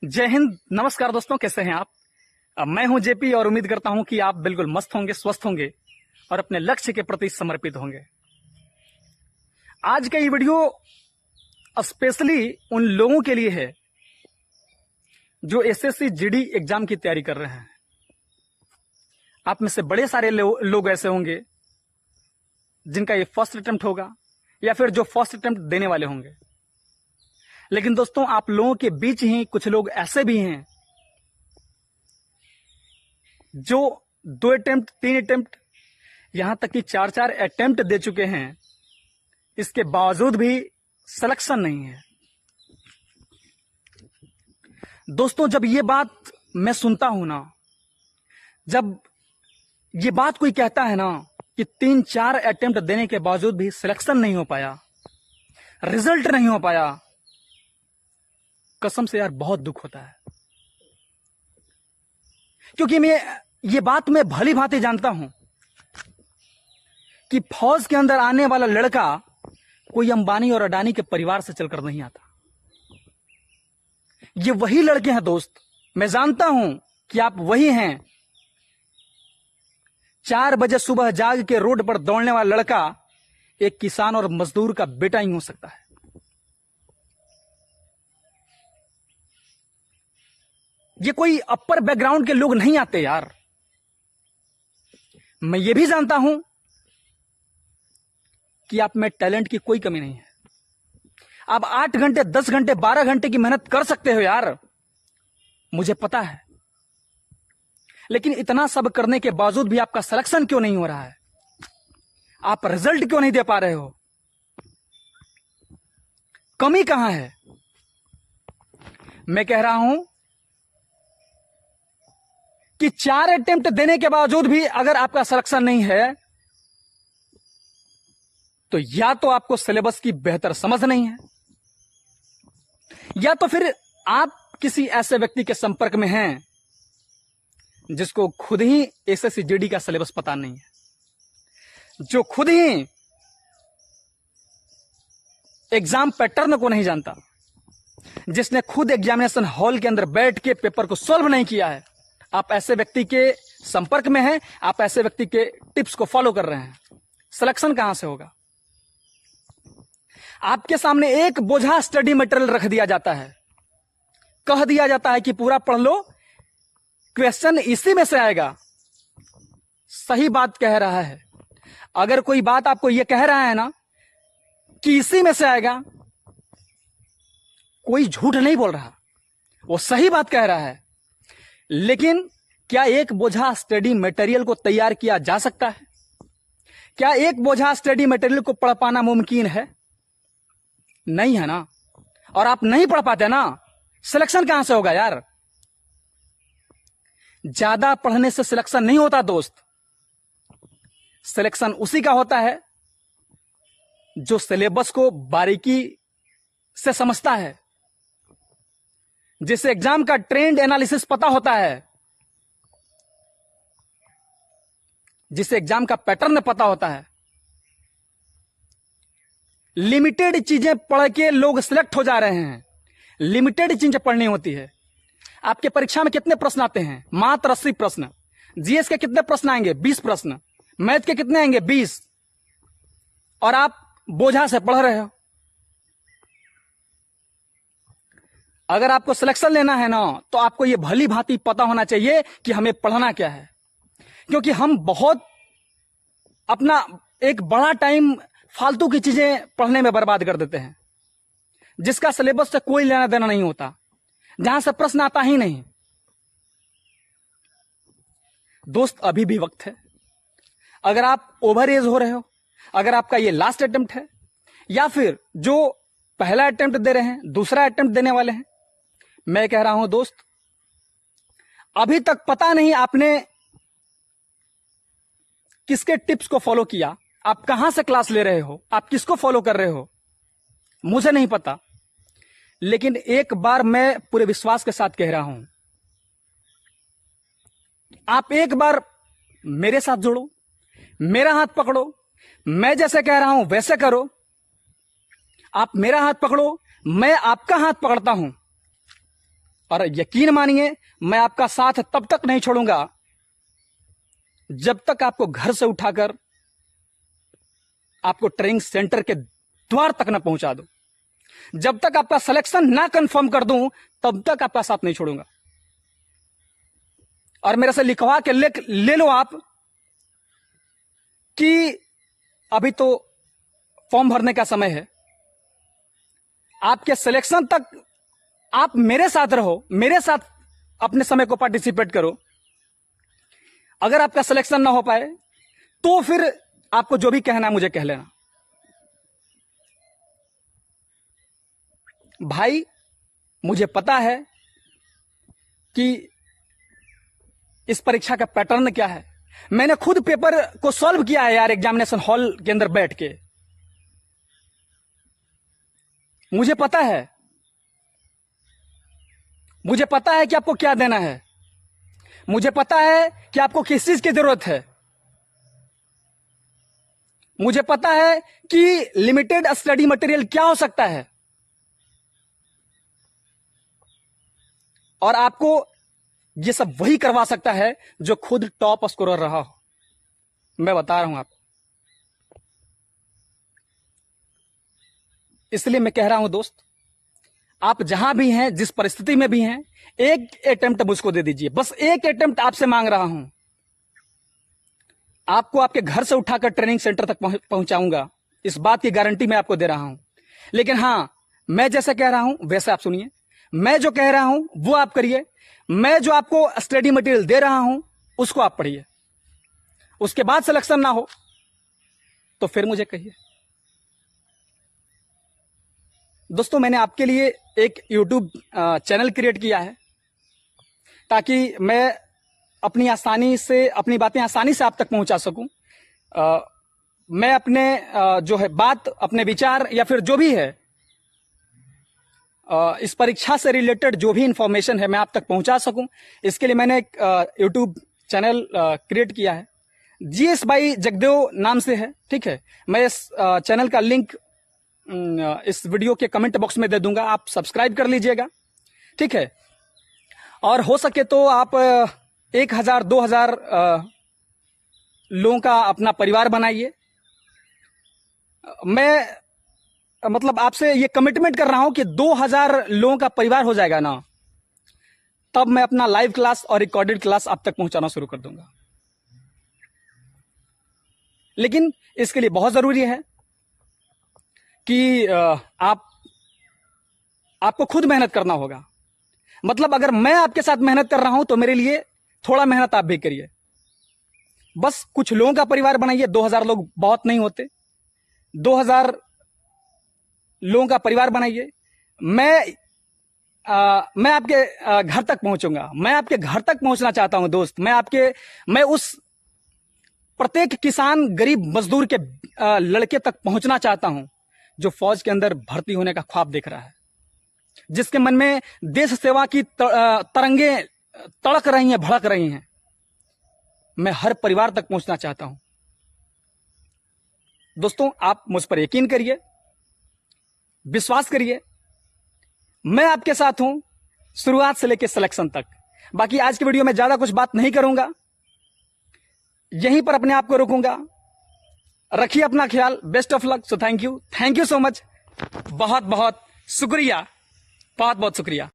जय हिंद। नमस्कार दोस्तों, कैसे हैं आप? मैं हूं जेपी और उम्मीद करता हूं कि आप बिल्कुल मस्त होंगे, स्वस्थ होंगे और अपने लक्ष्य के प्रति समर्पित होंगे। आज का ये वीडियो स्पेशली उन लोगों के लिए है जो एसएससी जीडी एग्जाम की तैयारी कर रहे हैं। आप में से बड़े सारे लोग ऐसे होंगे जिनका ये फर्स्ट अटेम्प्ट होगा या फिर जो फर्स्ट अटेम्प्ट देने वाले होंगे। लेकिन दोस्तों, आप लोगों के बीच ही कुछ लोग ऐसे भी हैं जो 2 अटेम्प्ट, 3 अटेम्प्ट, यहां तक कि 4 अटेम्प्ट दे चुके हैं, इसके बावजूद भी सिलेक्शन नहीं है। दोस्तों, जब ये बात मैं सुनता हूं ना, जब ये बात कोई कहता है ना कि 3-4 अटेम्प्ट देने के बावजूद भी सिलेक्शन नहीं हो पाया, रिजल्ट नहीं हो पाया, कसम से यार बहुत दुख होता है। क्योंकि ये बात मैं भली भांति जानता हूं कि फौज के अंदर आने वाला लड़का कोई अंबानी और अडानी के परिवार से चलकर नहीं आता। ये वही लड़के हैं दोस्त, मैं जानता हूं कि आप वही हैं। 4 बजे सुबह जाग के रोड पर दौड़ने वाला लड़का एक किसान और मजदूर का बेटा ही हो सकता है। ये कोई अपर बैकग्राउंड के लोग नहीं आते यार। मैं ये भी जानता हूं कि आप में टैलेंट की कोई कमी नहीं है। आप 8 घंटे, 10 घंटे, 12 घंटे की मेहनत कर सकते हो यार, मुझे पता है। लेकिन इतना सब करने के बावजूद भी आपका सिलेक्शन क्यों नहीं हो रहा है? आप रिजल्ट क्यों नहीं दे पा रहे हो? कमी कहां है? मैं कह रहा हूं कि 4 अटेम्प्ट देने के बावजूद भी अगर आपका सिलेक्शन नहीं है तो या तो आपको सिलेबस की बेहतर समझ नहीं है, या तो फिर आप किसी ऐसे व्यक्ति के संपर्क में हैं जिसको खुद ही एसएससी जीडी का सिलेबस पता नहीं है, जो खुद ही एग्जाम पैटर्न को नहीं जानता, जिसने खुद एग्जामिनेशन हॉल के अंदर बैठ के पेपर को सॉल्व नहीं किया है। आप ऐसे व्यक्ति के संपर्क में हैं, आप ऐसे व्यक्ति के टिप्स को फॉलो कर रहे हैं, सिलेक्शन कहां से होगा? आपके सामने एक बोझा स्टडी मटेरियल रख दिया जाता है, कह दिया जाता है कि पूरा पढ़ लो, क्वेश्चन इसी में से आएगा। सही बात कह रहा है। अगर कोई बात आपको यह कह रहा है ना कि इसी में से आएगा, कोई झूठ नहीं बोल रहा, वो सही बात कह रहा है। लेकिन क्या एक बोझा स्टडी मटेरियल को तैयार किया जा सकता है? क्या एक बोझा स्टडी मटेरियल को पढ़ पाना मुमकिन है? नहीं है ना। और आप नहीं पढ़ पाते ना, सिलेक्शन कहां से होगा यार? ज्यादा पढ़ने से सिलेक्शन नहीं होता दोस्त। सिलेक्शन उसी का होता है जो सिलेबस को बारीकी से समझता है, जिसे एग्जाम का ट्रेंड एनालिसिस पता होता है, जिसे एग्जाम का पैटर्न पता होता है। लिमिटेड चीजें पढ़ के लोग सिलेक्ट हो जा रहे हैं। लिमिटेड चीजें पढ़नी होती है। आपके परीक्षा में कितने प्रश्न आते हैं? मात्र 80 प्रश्न। जीएस के कितने प्रश्न आएंगे? 20 प्रश्न। मैथ के कितने आएंगे? 20। और आप बोझा से पढ़ रहे हो। अगर आपको सिलेक्शन लेना है ना, तो आपको यह भली भांति पता होना चाहिए कि हमें पढ़ना क्या है। क्योंकि हम बहुत अपना एक बड़ा टाइम फालतू की चीजें पढ़ने में बर्बाद कर देते हैं, जिसका सिलेबस से कोई लेना देना नहीं होता, जहां से प्रश्न आता ही नहीं। दोस्त, अभी भी वक्त है। अगर आप ओवर एज हो रहे हो, अगर आपका ये लास्ट अटेम्प्ट है, या फिर जो पहला अटेम्प्ट दे रहे हैं, दूसरा अटेम्प्ट देने वाले हैं, मैं कह रहा हूं दोस्त, अभी तक पता नहीं आपने किसके टिप्स को फॉलो किया, आप कहां से क्लास ले रहे हो, आप किसको फॉलो कर रहे हो, मुझे नहीं पता। लेकिन एक बार मैं पूरे विश्वास के साथ कह रहा हूं, आप एक बार मेरे साथ जुड़ो, मेरा हाथ पकड़ो, मैं जैसे कह रहा हूं वैसे करो। आप मेरा हाथ पकड़ो, मैं आपका हाथ पकड़ता हूं, और यकीन मानिए मैं आपका साथ तब तक नहीं छोड़ूंगा जब तक आपको घर से उठाकर आपको ट्रेनिंग सेंटर के द्वार तक ना पहुंचा दूं, जब तक आपका सिलेक्शन ना कंफर्म कर दूं तब तक आपका साथ नहीं छोड़ूंगा। और मेरे से लिखवा के ले लो आप कि अभी तो फॉर्म भरने का समय है, आपके सिलेक्शन तक आप मेरे साथ रहो, मेरे साथ अपने समय को पार्टिसिपेट करो। अगर आपका सिलेक्शन ना हो पाए तो फिर आपको जो भी कहना है मुझे कह लेना। भाई मुझे पता है कि इस परीक्षा का पैटर्न क्या है, मैंने खुद पेपर को सॉल्व किया है यार एग्जामिनेशन हॉल के अंदर बैठ के। मुझे पता है कि आपको क्या देना है, मुझे पता है कि आपको किस चीज की जरूरत है, मुझे पता है कि लिमिटेड स्टडी मटेरियल क्या हो सकता है, और आपको ये सब वही करवा सकता है जो खुद टॉप स्कोरर रहा हो। मैं बता रहा हूं आपको, इसलिए मैं कह रहा हूं दोस्त, आप जहां भी हैं, जिस परिस्थिति में भी हैं, एक अटेम्प्ट मुझको दे दीजिए। बस एक अटेम्प्ट आपसे मांग रहा हूं। आपको आपके घर से उठाकर ट्रेनिंग सेंटर तक पहुंचाऊंगा, इस बात की गारंटी मैं आपको दे रहा हूं। लेकिन हां, मैं जैसे कह रहा हूं वैसे आप सुनिए, मैं जो कह रहा हूं वो आप करिए, मैं जो आपको स्टडी मटेरियल दे रहा हूं उसको आप पढ़िए। उसके बाद सिलेक्शन ना हो तो फिर मुझे कहिए। दोस्तों, मैंने आपके लिए एक YouTube चैनल क्रिएट किया है ताकि मैं अपनी बातें आसानी से आप तक पहुंचा सकूं। मैं अपने जो है बात, अपने विचार या फिर जो भी है इस परीक्षा से रिलेटेड जो भी इंफॉर्मेशन है मैं आप तक पहुंचा सकूं। इसके लिए मैंने एक YouTube चैनल क्रिएट किया है, GS बाई जगदेव नाम से है, ठीक है। मैं इस चैनल का लिंक इस वीडियो के कमेंट बॉक्स में दे दूंगा, आप सब्सक्राइब कर लीजिएगा, ठीक है। और हो सके तो आप 1000-2000 लोगों का अपना परिवार बनाइए। मैं मतलब आपसे ये कमिटमेंट कर रहा हूं कि 2000 लोगों का परिवार हो जाएगा ना, तब मैं अपना लाइव क्लास और रिकॉर्डेड क्लास आप तक पहुंचाना शुरू कर दूंगा। लेकिन इसके लिए बहुत जरूरी है कि आपको खुद मेहनत करना होगा। मतलब अगर मैं आपके साथ मेहनत कर रहा हूं तो मेरे लिए थोड़ा मेहनत आप भी करिए। बस कुछ लोगों का परिवार बनाइए, 2000 लोग बहुत नहीं होते, 2000 लोगों का परिवार बनाइए। मैं आपके घर तक पहुंचूंगा, मैं आपके घर तक पहुंचना चाहता हूं दोस्त। मैं उस प्रत्येक किसान, गरीब मजदूर के लड़के तक पहुंचना चाहता हूं जो फौज के अंदर भर्ती होने का ख्वाब देख रहा है, जिसके मन में देश सेवा की तरंगे तड़क रही हैं, भड़क रही हैं। मैं हर परिवार तक पहुंचना चाहता हूं। दोस्तों, आप मुझ पर यकीन करिए, विश्वास करिए, मैं आपके साथ हूं शुरुआत से लेकर सिलेक्शन तक। बाकी आज की वीडियो में ज्यादा कुछ बात नहीं करूंगा, यहीं पर अपने आप को रोकूंगा। रखिए अपना ख्याल, best of luck. So thank you so much, बहुत बहुत शुक्रिया, बहुत बहुत शुक्रिया।